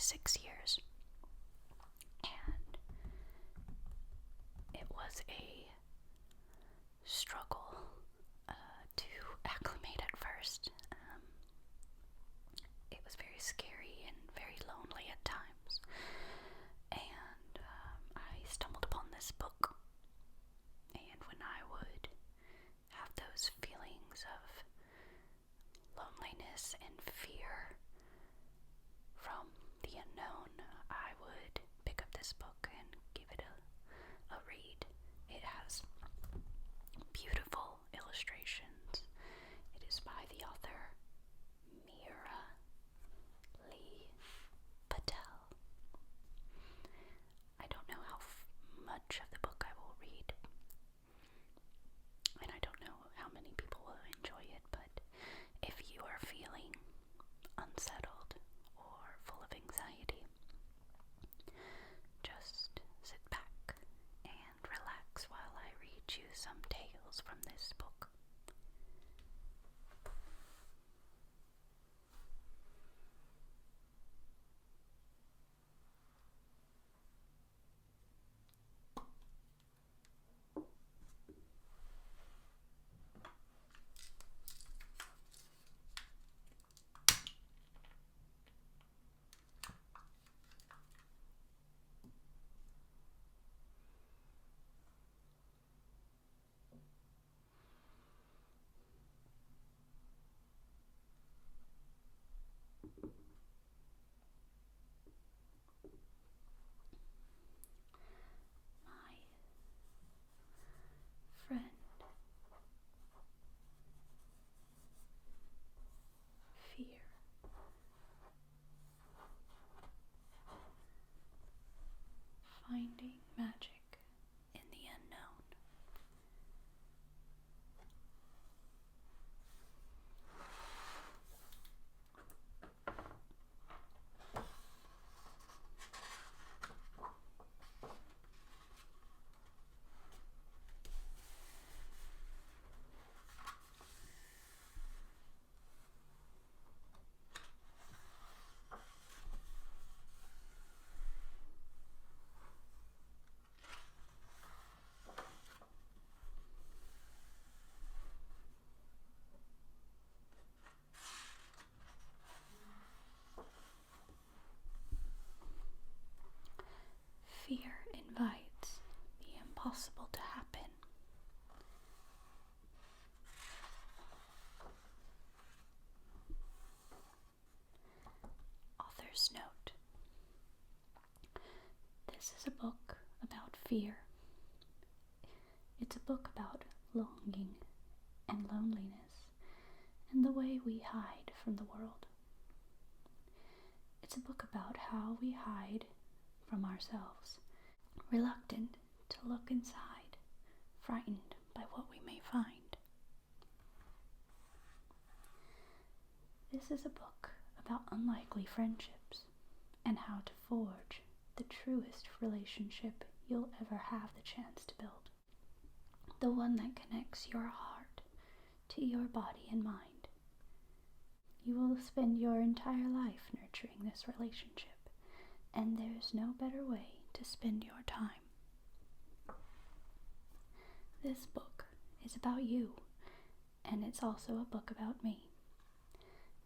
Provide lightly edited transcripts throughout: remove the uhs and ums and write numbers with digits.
6 years. And it was a struggle to acclimate at first. It was very scary and very lonely at times. And I stumbled upon this book. And when I would have those feelings of loneliness and fear from the unknown, I would pick up this book and give it a read. It has beautiful illustrations. It is by the author Mira Lee Patel. I don't know how much of the book I will read, and I don't know how many people will enjoy it, but if you are feeling unsettled or full of anxiety, just sit back and relax while I read you some tales from this book. My friend Fear. Finding magic in the unknown. Fear invites the impossible to happen. Author's note. This is a book about fear. It's a book about longing and loneliness and the way we hide from the world. It's a book about how we hide from ourselves, reluctant to look inside, frightened by what we may find. This is a book about unlikely friendships and how to forge the truest relationship you'll ever have the chance to build. The one that connects your heart to your body and mind. You will spend your entire life nurturing this relationship, and there's no better way to spend your time. This book is about you, and it's also a book about me.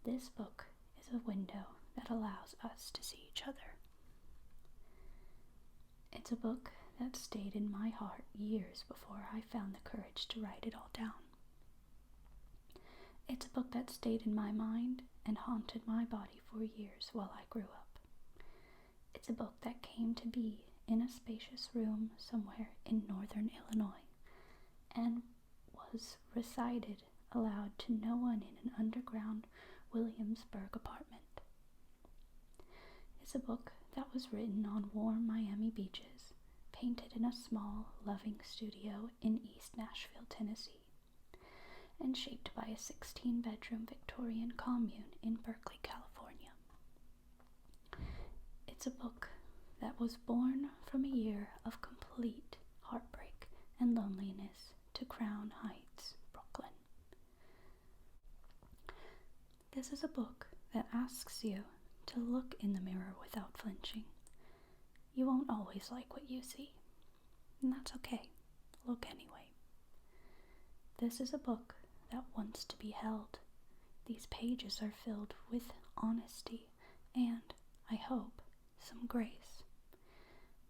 This book is a window that allows us to see each other. It's a book that stayed in my heart years before I found the courage to write it all down. It's a book that stayed in my mind and haunted my body for years while I grew up. It's a book that came to be in a spacious room somewhere in northern Illinois and was recited aloud to no one in an underground Williamsburg apartment. It's a book that was written on warm Miami beaches, painted in a small, loving studio in East Nashville, Tennessee, and shaped by a 16-bedroom Victorian commune in Berkeley, California. It's a book that was born from a year of complete heartbreak and loneliness to Crown Heights, Brooklyn. This is a book that asks you to look in the mirror without flinching. You won't always like what you see, and that's okay. Look anyway. This is a book that wants to be held. These pages are filled with honesty and, I hope, some grace.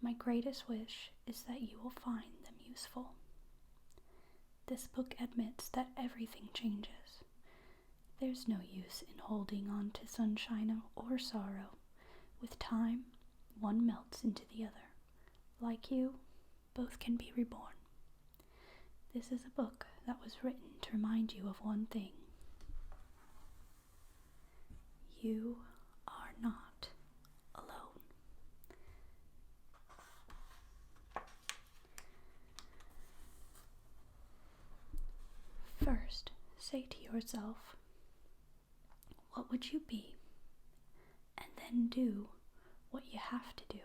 My greatest wish is that you will find them useful. This book admits that everything changes. There's no use in holding on to sunshine or sorrow. With time, one melts into the other. Like you, both can be reborn. This is a book that was written to remind you of one thing. You are not alone. First, say to yourself, what would you be? And then do what you have to do.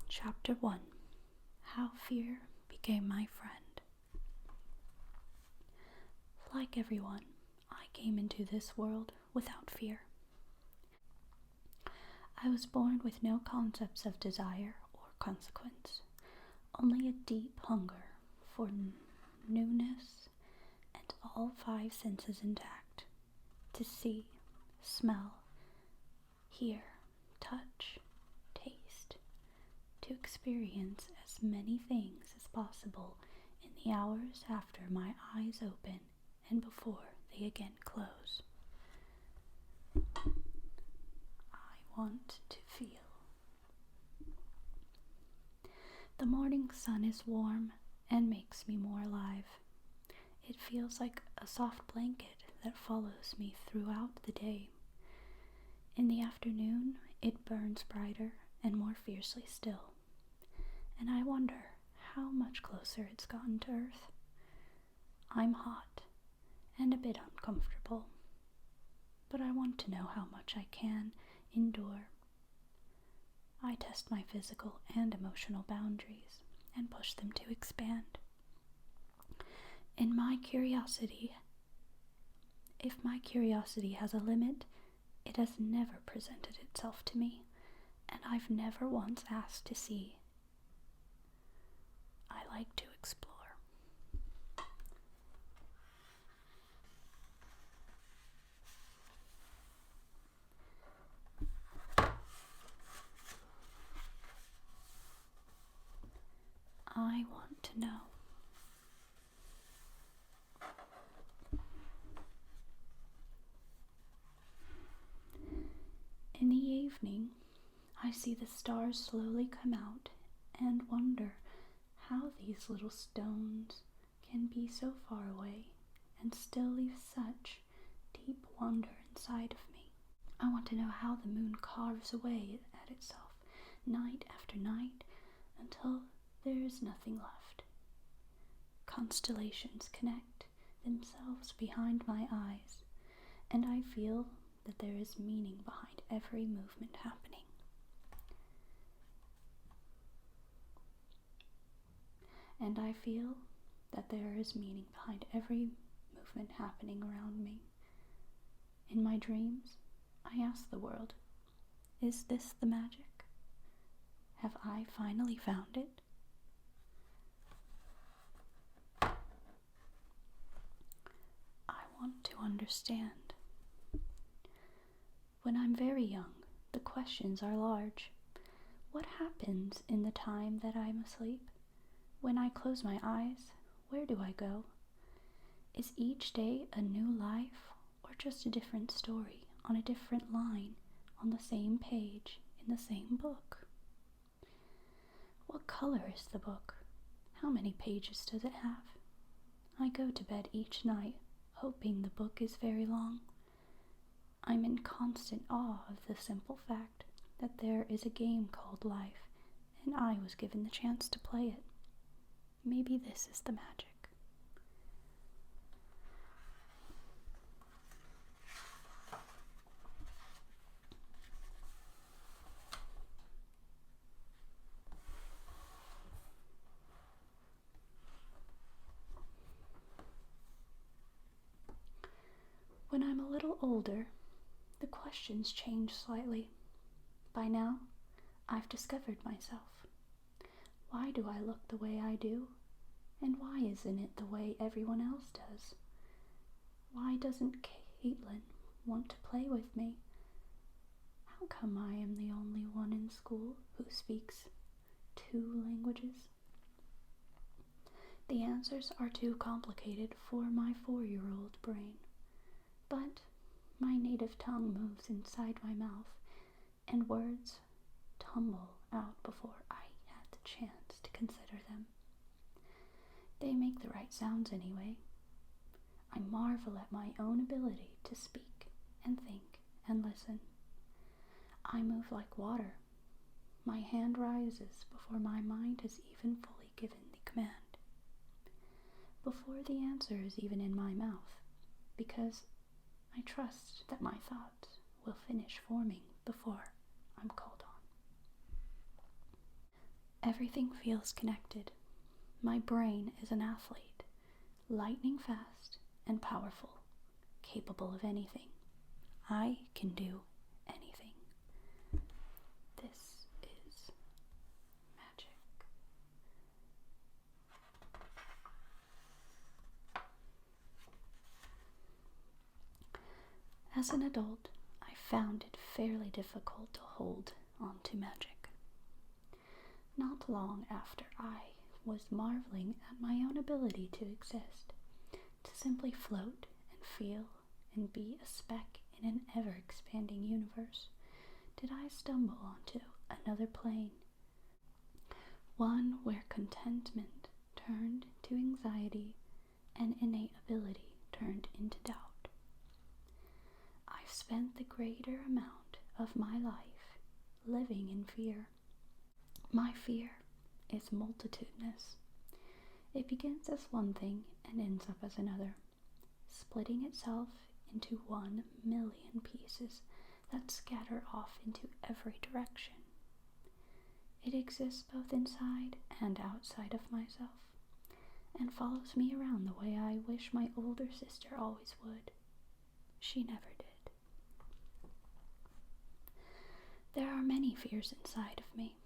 Chapter 1. How Fear Became My Friend. Like everyone, I came into this world without fear. I was born with no concepts of desire or consequence, only a deep hunger for newness and all 5 senses intact, to see, smell, hear, touch, taste, to experience as many things as possible in the hours after my eyes open and before they again close. I want to feel. The morning sun is warm and makes me more alive. It feels like a soft blanket that follows me throughout the day. In the afternoon, it burns brighter and more fiercely still, and I wonder how much closer it's gotten to Earth. I'm hot and a bit uncomfortable, but I want to know how much I can endure. I test my physical and emotional boundaries and push them to expand. If my curiosity has a limit, it has never presented itself to me, and I've never once asked to see. I like to explore. I want to know. In the evening, I see the stars slowly come out and wonder how these little stones can be so far away and still leave such deep wonder inside of me. I want to know how the moon carves away at itself night after night until there is nothing left. Constellations connect themselves behind my eyes, and I feel that there is meaning behind every movement happening. And I feel that there is meaning behind every movement happening around me. In my dreams, I ask the world, is this the magic? Have I finally found it? I want to understand. When I'm very young, the questions are large. What happens in the time that I'm asleep? When I close my eyes, where do I go? Is each day a new life, or just a different story on a different line on the same page in the same book? What color is the book? How many pages does it have? I go to bed each night hoping the book is very long. I'm in constant awe of the simple fact that there is a game called life, and I was given the chance to play it. Maybe this is the magic. When I'm a little older, the questions change slightly. By now, I've discovered myself. Why do I look the way I do? And why isn't it the way everyone else does? Why doesn't Caitlin want to play with me? How come I am the only one in school who speaks 2 languages? The answers are too complicated for my 4-year-old brain, but my native tongue moves inside my mouth, and words tumble out before I had the chance to consider them. They make the right sounds anyway. I marvel at my own ability to speak and think and listen. I move like water. My hand rises before my mind has even fully given the command. Before the answer is even in my mouth, because I trust that my thoughts will finish forming before I'm called on. Everything feels connected. My brain is an athlete, lightning fast and powerful, capable of anything. I can do anything. This is magic. As an adult, I found it fairly difficult to hold on to magic. Not long after I was marveling at my own ability to exist, to simply float and feel and be a speck in an ever-expanding universe, did I stumble onto another plane, one where contentment turned to anxiety and innate ability turned into doubt. I've spent the greater amount of my life living in fear. My fear is multitudinous. It begins as one thing and ends up as another, splitting itself into 1,000,000 pieces that scatter off into every direction. It exists both inside and outside of myself, and follows me around the way I wish my older sister always would. She never did. There are many fears inside of me,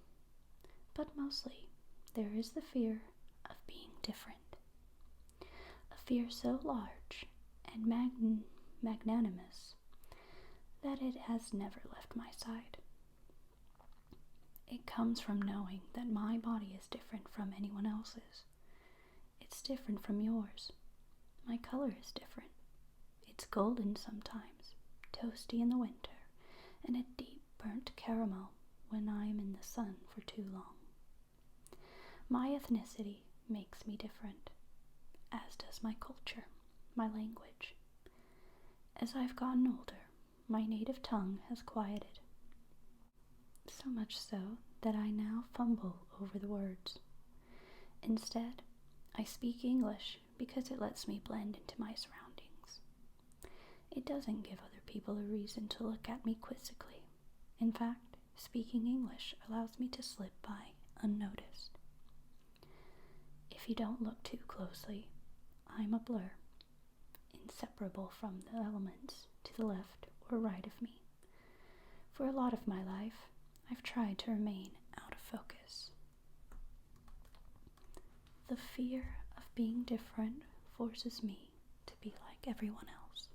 but mostly there is the fear of being different. A fear so large and magnanimous that it has never left my side. It comes from knowing that my body is different from anyone else's. It's different from yours. My color is different. It's golden sometimes, toasty in the winter, and a deep burnt caramel when I'm in the sun for too long. My ethnicity makes me different, as does my culture, my language. As I've gotten older, my native tongue has quieted. So much so that I now fumble over the words. Instead, I speak English because it lets me blend into my surroundings. It doesn't give other people a reason to look at me quizzically. In fact, speaking English allows me to slip by unnoticed. If you don't look too closely, I'm a blur, inseparable from the elements to the left or right of me. For a lot of my life, I've tried to remain out of focus. The fear of being different forces me to be like everyone else.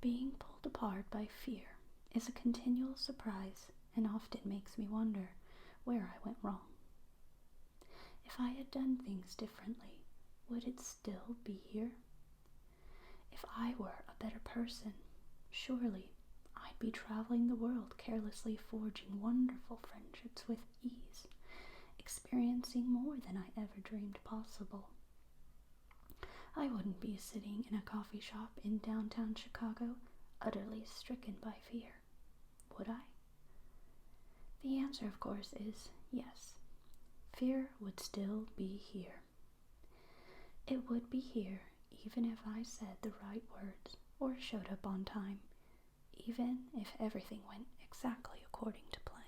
Being pulled apart by fear is a continual surprise and often makes me wonder where I went wrong. If I had done things differently, would it still be here? If I were a better person, surely I'd be traveling the world carelessly forging wonderful friendships with ease, experiencing more than I ever dreamed possible. I wouldn't be sitting in a coffee shop in downtown Chicago, utterly stricken by fear, would I? The answer, of course, is yes. Fear would still be here. It would be here even if I said the right words or showed up on time, even if everything went exactly according to plan.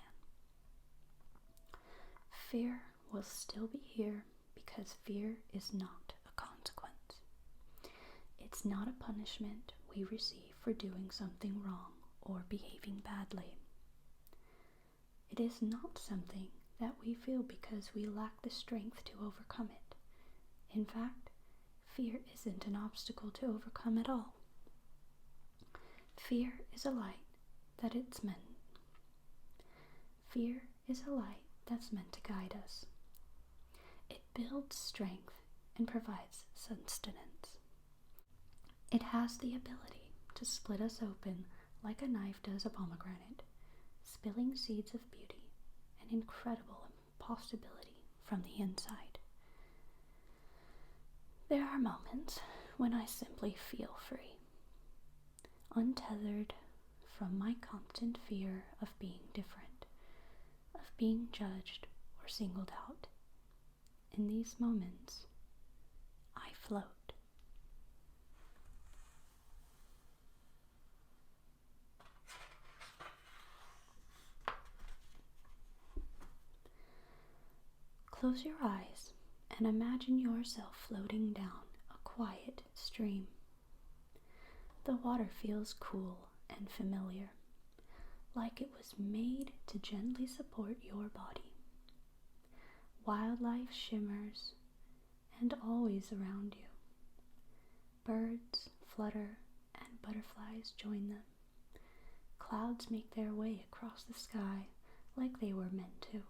Fear will still be here because fear is not a consequence. It's not a punishment we receive for doing something wrong or behaving badly. It is not something that we feel because we lack the strength to overcome it. In fact, fear isn't an obstacle to overcome at all. Fear is a light that's meant to guide us. It builds strength and provides sustenance. It has the ability to split us open like a knife does a pomegranate, spilling seeds of beauty and incredible possibility from the inside. There are moments when I simply feel free, untethered from my constant fear of being different, of being judged or singled out. In these moments, I float. Close your eyes and imagine yourself floating down a quiet stream. The water feels cool and familiar, like it was made to gently support your body. Wildlife shimmers and always around you. Birds flutter and butterflies join them. Clouds make their way across the sky like they were meant to.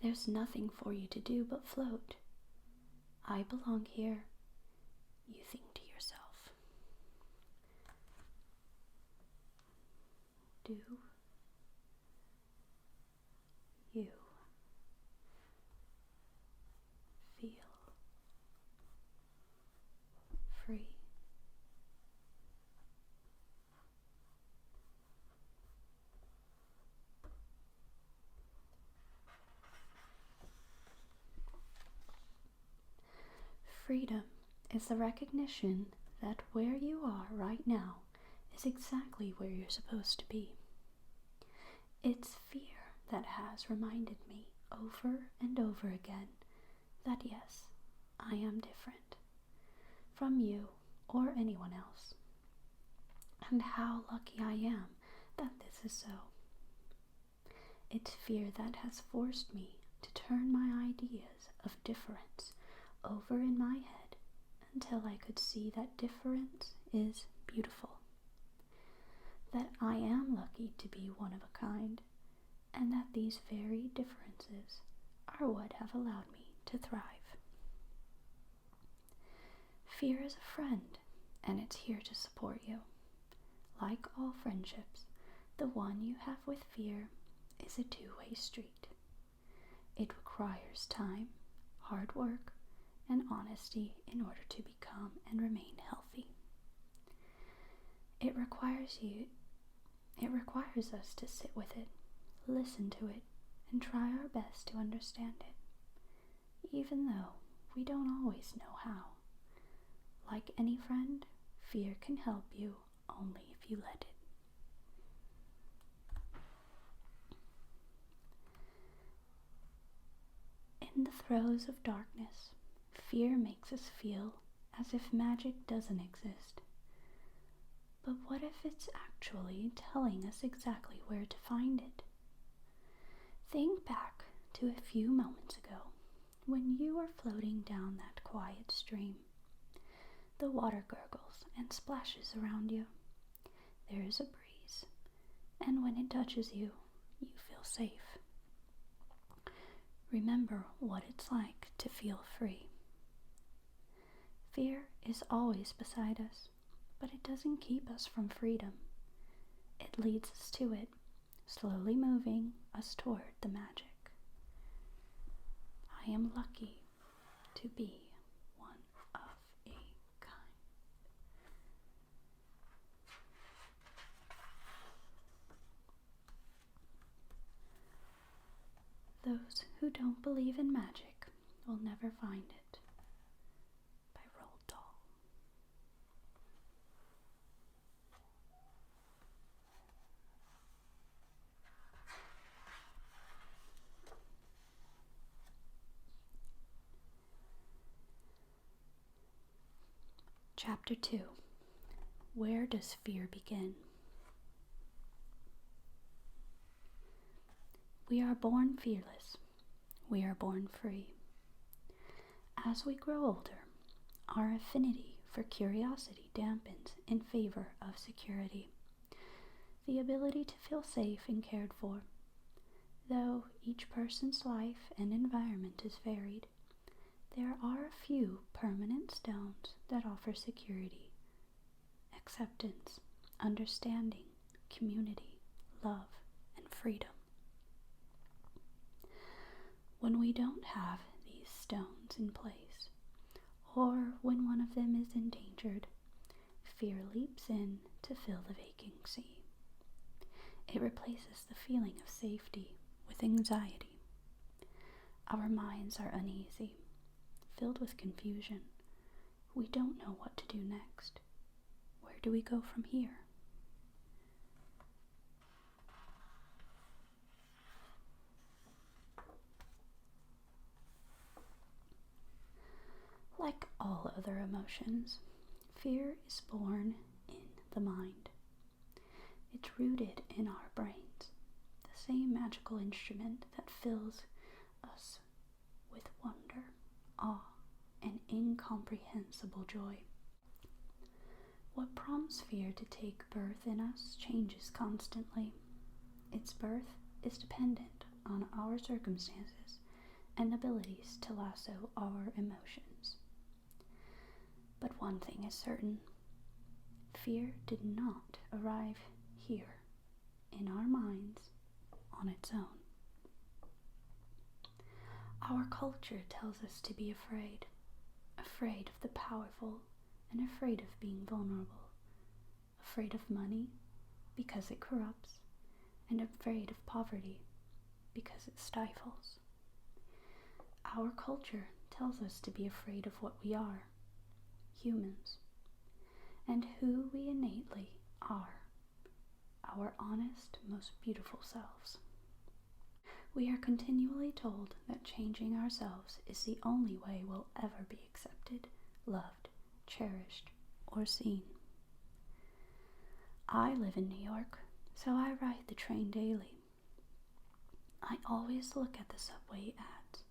There's nothing for you to do but float. I belong here, you think to yourself. Do you feel free? Freedom is the recognition that where you are right now is exactly where you're supposed to be. It's fear that has reminded me over and over again that yes, I am different from you or anyone else, and how lucky I am that this is so. It's fear that has forced me to turn my ideas of difference over in my head until I could see that difference is beautiful, that I am lucky to be one of a kind, and that these very differences are what have allowed me to thrive. Fear is a friend, and it's here to support you. Like all friendships, the one you have with fear is a two-way street. It requires time, hard work, and honesty in order to become and remain healthy. It requires us to sit with it, listen to it, and try our best to understand it, even though we don't always know how. Like any friend, fear can help you only if you let it. In the throes of darkness, fear makes us feel as if magic doesn't exist. But what if it's actually telling us exactly where to find it? Think back to a few moments ago when you were floating down that quiet stream. The water gurgles and splashes around you. There is a breeze, and when it touches you, you feel safe. Remember what it's like to feel free. Fear is always beside us, but it doesn't keep us from freedom. It leads us to it, slowly moving us toward the magic. I am lucky to be one of a kind. Those who don't believe in magic will never find it. By Roald Dahl. Chapter 2. Where does fear begin? We are born fearless. We are born free. As we grow older, our affinity for curiosity dampens in favor of security, the ability to feel safe and cared for. Though each person's life and environment is varied, there are a few permanent stones that offer security, acceptance, understanding, community, love, and freedom. When we don't have these stones in place, or when one of them is endangered, fear leaps in to fill the vacancy. It replaces the feeling of safety with anxiety. Our minds are uneasy, filled with confusion. We don't know what to do next. Where do we go from here? Like all other emotions, fear is born in the mind. It's rooted in our brains, the same magical instrument that fills us with wonder, awe, and incomprehensible joy. What prompts fear to take birth in us changes constantly. Its birth is dependent on our circumstances and abilities to lasso our emotions. But one thing is certain: fear did not arrive here in our minds on its own. Our culture tells us to be afraid of the powerful and afraid of being vulnerable, afraid of money because it corrupts, and afraid of poverty because it stifles. Our culture tells us to be afraid of what we are, humans, and who we innately are, our honest, most beautiful selves. We are continually told that changing ourselves is the only way we'll ever be accepted, loved, cherished, or seen. I live in New York, so I ride the train daily. I always look at the subway ads,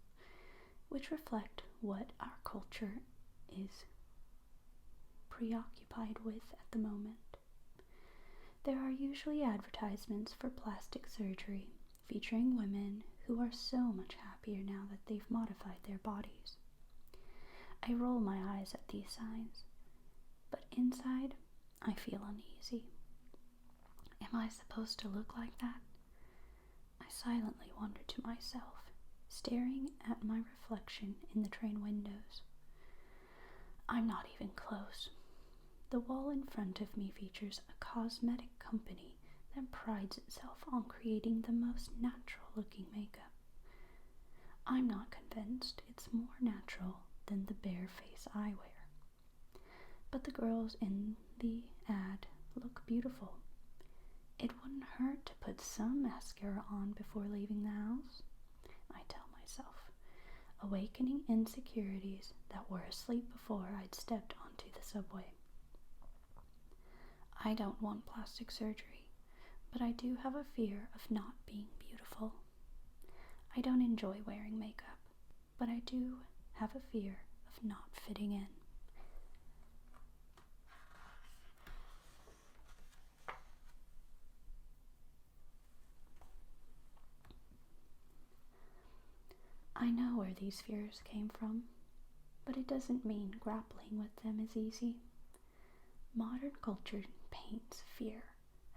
which reflect what our culture is preoccupied with at the moment. There are usually advertisements for plastic surgery featuring women who are so much happier now that they've modified their bodies. I roll my eyes at these signs, but inside I feel uneasy. Am I supposed to look like that? I silently wonder to myself, staring at my reflection in the train windows. I'm not even close. The wall in front of me features a cosmetic company that prides itself on creating the most natural-looking makeup. I'm not convinced it's more natural than the bare face I wear. But the girls in the ad look beautiful. It wouldn't hurt to put some mascara on before leaving the house, I tell myself, awakening insecurities that were asleep before I'd stepped onto the subway. I don't want plastic surgery, but I do have a fear of not being beautiful. I don't enjoy wearing makeup, but I do have a fear of not fitting in. I know where these fears came from, but it doesn't mean grappling with them is easy. Modern culture paints fear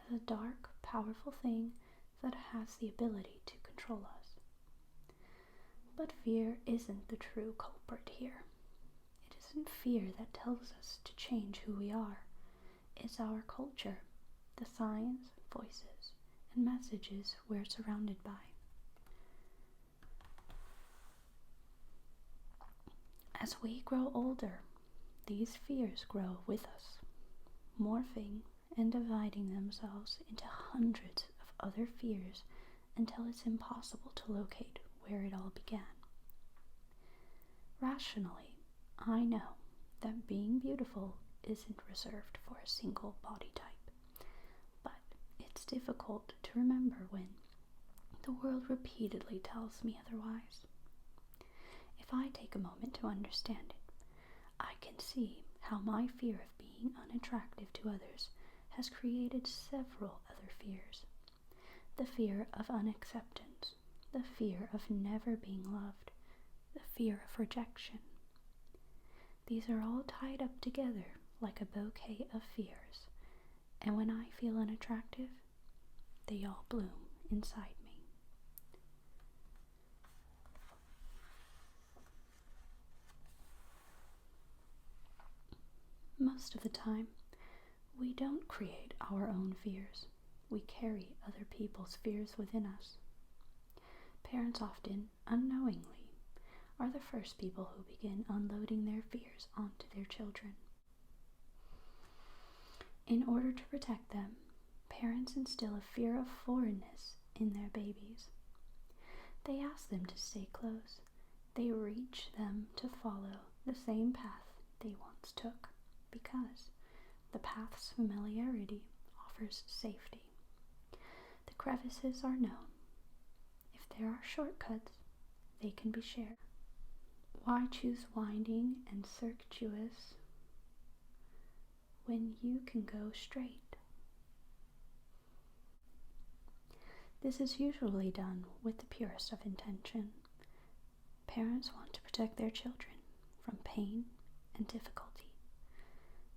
as a dark, powerful thing that has the ability to control us. But fear isn't the true culprit here. It isn't fear that tells us to change who we are. It's our culture, the signs, voices, and messages we're surrounded by. As we grow older, these fears grow with us, morphing and dividing themselves into hundreds of other fears until it's impossible to locate where it all began. Rationally, I know that being beautiful isn't reserved for a single body type, but it's difficult to remember when the world repeatedly tells me otherwise. If I take a moment to understand it, I can see how my fear of being unattractive to others has created several other fears. The fear of unacceptance, the fear of never being loved, the fear of rejection. These are all tied up together like a bouquet of fears, and when I feel unattractive, they all bloom inside me. Most of the time, we don't create our own fears. We carry other people's fears within us. Parents often, unknowingly, are the first people who begin unloading their fears onto their children. In order to protect them, parents instill a fear of foreignness in their babies. They ask them to stay close. They reach them to follow the same path they once took, because the path's familiarity offers safety. The crevices are known. If there are shortcuts, they can be shared. Why choose winding and circuitous when you can go straight? This is usually done with the purest of intention. Parents want to protect their children from pain and difficulty.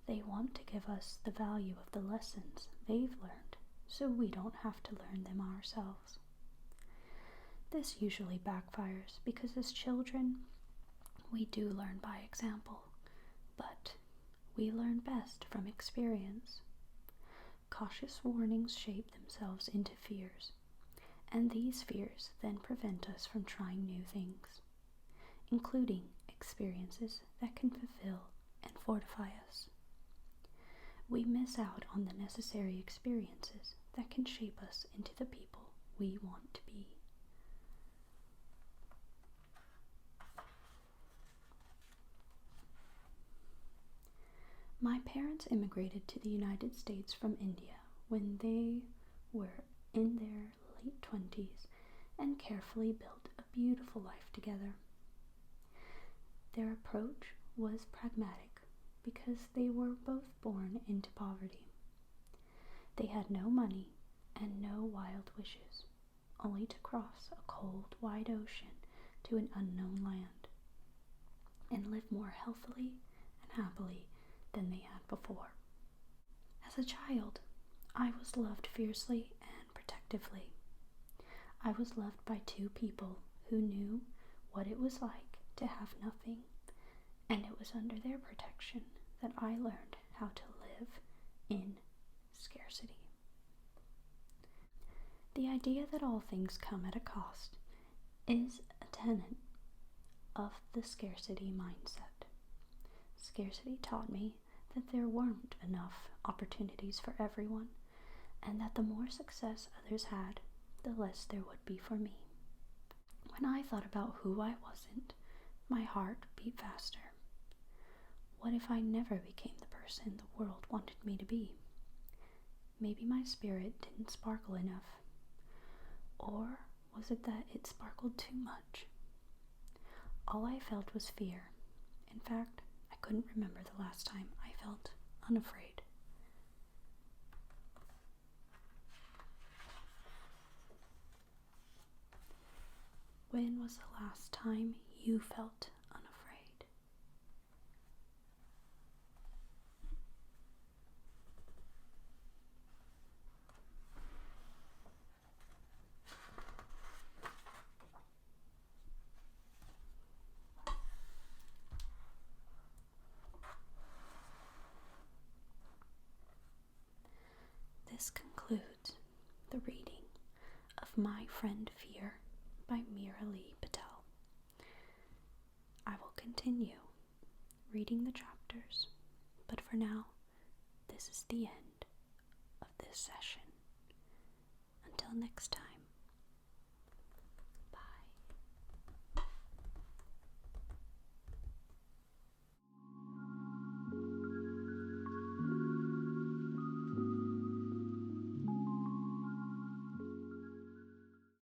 They want to give us the value of the lessons they've learned so we don't have to learn them ourselves. This usually backfires because as children, we do learn by example, but we learn best from experience. Cautious warnings shape themselves into fears, and these fears then prevent us from trying new things, including experiences that can fulfill and fortify us. We miss out on the necessary experiences that can shape us into the people we want to be. My parents immigrated to the United States from India when they were in their late 20s and carefully built a beautiful life together. Their approach was pragmatic because they were both born into poverty. They had no money and no wild wishes, only to cross a cold, wide ocean to an unknown land and live more healthily and happily than they had before. As a child, I was loved fiercely and protectively. I was loved by two people who knew what it was like to have nothing, and it was under their protection that I learned how to live in scarcity. The idea that all things come at a cost is a tenet of the scarcity mindset. Scarcity taught me that there weren't enough opportunities for everyone, and that the more success others had, the less there would be for me. When I thought about who I wasn't, my heart beat faster. What if I never became the person the world wanted me to be? Maybe my spirit didn't sparkle enough. Or was it that it sparkled too much? All I felt was fear. In fact, I couldn't remember the last time I felt unafraid. When was the last time you felt unafraid? This concludes the reading of My Friend Fear by Miralee Patel. I will continue reading the chapters, but for now, this is the end of this session. Until next time.